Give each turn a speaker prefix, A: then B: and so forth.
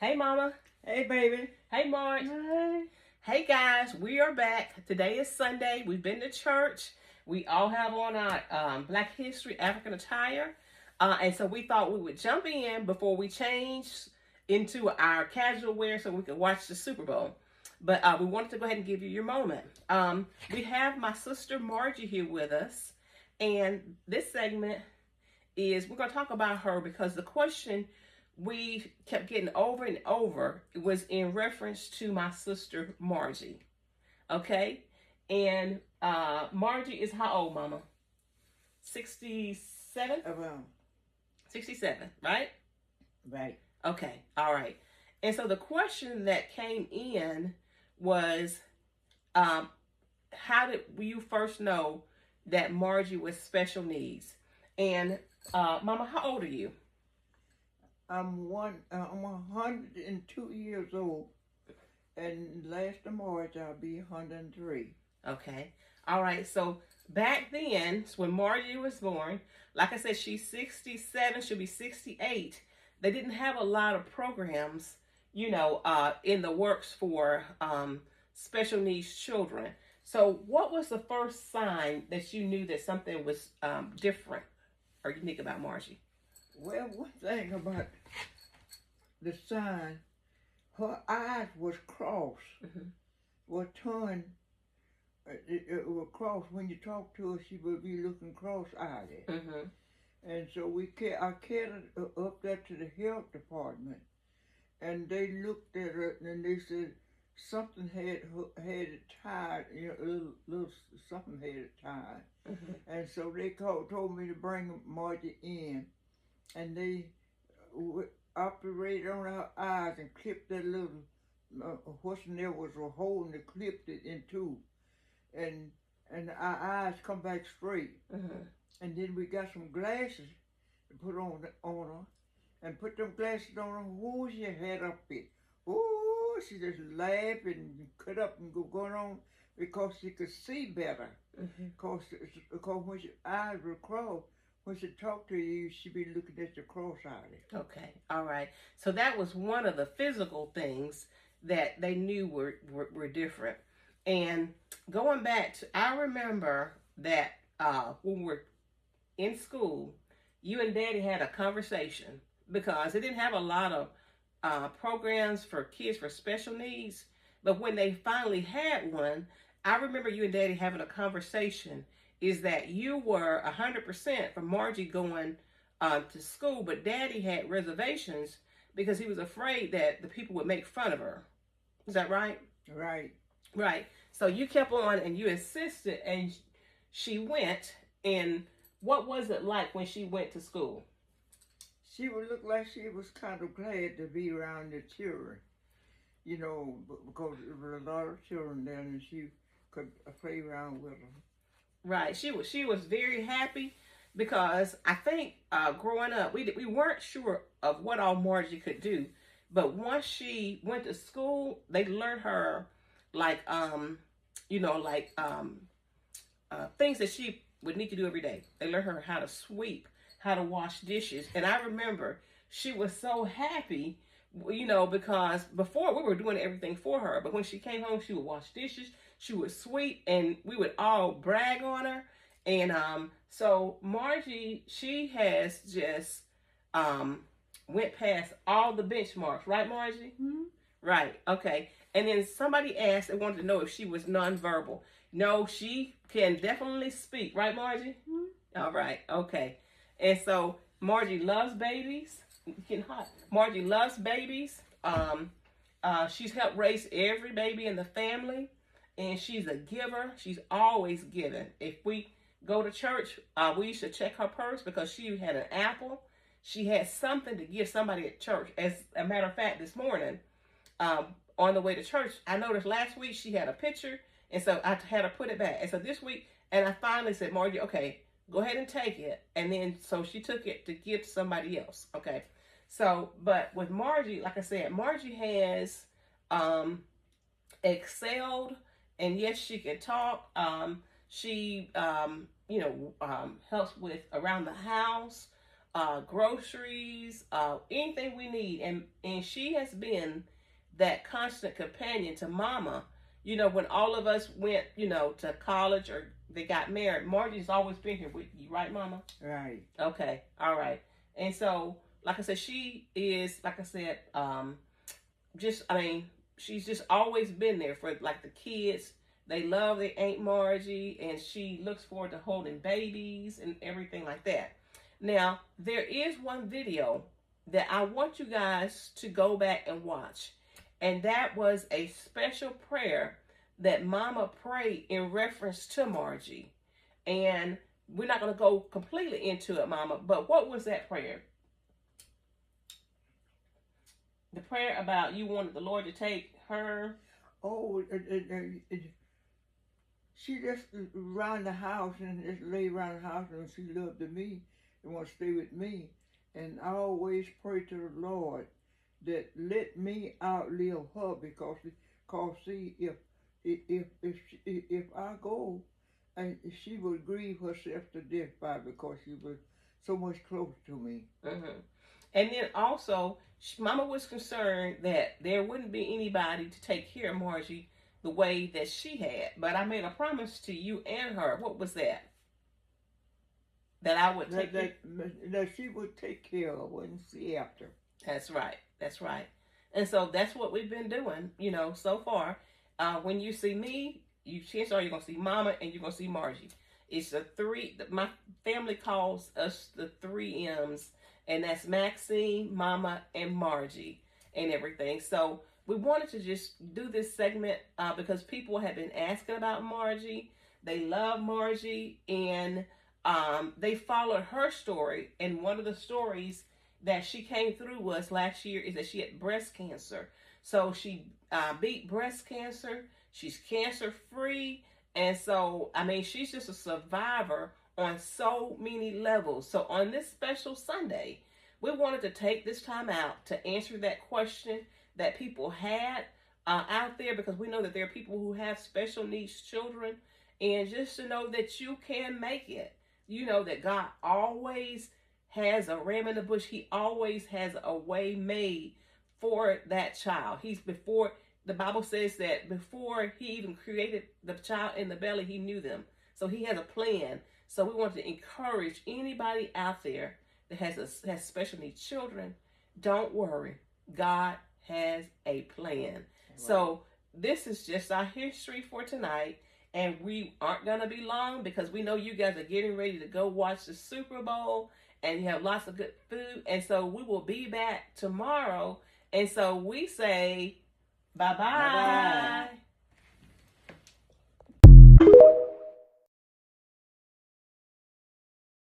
A: Hey, Mama.
B: Hey, baby.
A: Hey, Mark.
B: Hey.
A: Hey, guys. We are back. Today is Sunday. We've been to church. We all have on our Black History African attire. And so we thought we would jump in before we change into our casual wear so we could watch the Super Bowl. But we wanted to go ahead and give you your moment. We have my sister Margie here with us. And this segment is we're going to talk about her because the question we kept getting over and over was in reference to my sister Margie. Okay? And Margie is how old, Mama? 67?
B: Around.
A: 67, right?
B: Right.
A: Okay, all right. And so the question that came in was how did you first know that Margie was special needs? And Mama, how old are you?
B: I'm 102 years old, and last of March I'll be 103.
A: Okay. All right. So back then, when Margie was born, like I said, she's 67, she'll be 68. They didn't have a lot of programs, in the works for special needs children. So what was the first sign that you knew that something was different or unique about Margie?
B: Well, one thing about the sign, her eyes was crossed,
A: Mm-hmm.
B: was turned, it was crossed. When you talk to her, she would be looking cross-eyed.
A: Mm-hmm.
B: And so I carried her up there to the health department, and they looked at her and they said something had it tied, a little something had it tied.
A: Mm-hmm.
B: And so they told me to bring Margie in, and they operated on her eyes and clipped that little what's in there was a hole, and they clipped it in two, and our eyes come back straight.
A: Mm-hmm.
B: And then we got some glasses to put on her, and put them glasses on her. Whoo, she had up it. Ooh, she just laughed and cut up and going on because she could see better.
A: Mm-hmm.
B: Because when her eyes were crossed, when she talked to you, she'd be looking at you cross-eyed.
A: Okay, all right. So that was one of the physical things that they knew were different. And going back to, I remember that when we were in school, you and Daddy had a conversation because they didn't have a lot of programs for kids for special needs. But when they finally had one, I remember you and Daddy having a conversation. Is that you were 100% for Margie going to school, but Daddy had reservations because he was afraid that the people would make fun of her. Is that right?
B: Right.
A: Right. So you kept on and you insisted, and she went. And what was it like when she went to school?
B: She would look like she was kind of glad to be around the children, because there were a lot of children there, and she could play around with them.
A: Right. She was very happy because I think growing up we weren't sure of what all Margie could do, but once she went to school, they learned her like things that she would need to do every day. They learned her how to sweep, how to wash dishes, and I remember she was so happy. Because before we were doing everything for her, but when she came home, she would wash dishes, she would sweep, and we would all brag on her. And so Margie, she has just went past all the benchmarks, right, Margie?
B: Mm-hmm.
A: Right. Okay. And then somebody asked, they wanted to know if she was nonverbal. No, she can definitely speak, right, Margie?
B: Mm-hmm.
A: All right. Okay. And so Margie loves babies. Getting hot. Margie loves babies. She's helped raise every baby in the family, and she's a giver. She's always giving. If we go to church, we used to check her purse because she had an apple. She had something to give somebody at church. As a matter of fact, this morning, on the way to church, I noticed last week she had a picture, and so I had her put it back. And so this week, and I finally said, Margie, okay, go ahead and take it. And then, so she took it to give to somebody else. Okay. So, but with Margie, like I said, Margie has excelled, and yes, she can talk. She helps with around the house. groceries, anything we need. And she has been that constant companion to Mama. You know, when all of us went, you know, to college or they got married, Margie's always been here with you, right, Mama?
B: Right.
A: Okay, all right. And so, like I said, she is, like I said, she's just always been there for like the kids. They love their Aunt Margie, and she looks forward to holding babies and everything like that. Now, there is one video that I want you guys to go back and watch. And that was a special prayer that Mama prayed in reference to Margie. And we're not going to go completely into it, Mama, but what was that prayer? The prayer about you wanted the Lord to take her.
B: Oh, she just around the house and just lay around the house, and she loved me and want to stay with me. And I always pray to the Lord that let me outlive her, because see, if I go, and she would grieve herself to death by, because she was so much close to me.
A: Mm-hmm. And then also, Mama was concerned that there wouldn't be anybody to take care of Margie the way that she had. But I made a promise to you and her. What was that? That I would take
B: that she would take care of, wouldn't see after.
A: That's right. That's right. And so that's what we've been doing, you know, so far. When you see me, chances are you're going to see Mama and you're going to see Margie. It's the three, my family calls us the 3 M's, and that's Maxine, Mama, and Margie and everything. So we wanted to just do this segment because people have been asking about Margie. They love Margie, and they followed her story. And one of the stories that she came through was last year is that she had breast cancer. So she beat breast cancer. She's cancer free. And so, I mean, she's just a survivor on so many levels. So on this special Sunday, we wanted to take this time out to answer that question that people had out there, because we know that there are people who have special needs children, and just to know that you can make it. You know that God always has a ram in the bush. He always has a way made for that child. The Bible says that before he even created the child in the belly, he knew them. So he has a plan. So we want to encourage anybody out there that has special needs children. Don't worry. God has a plan. Right. So this is just our history for tonight. And we aren't going to be long, because we know you guys are getting ready to go watch the Super Bowl, and you have lots of good food. And so we will be back tomorrow. And so we say bye-bye. Bye-bye.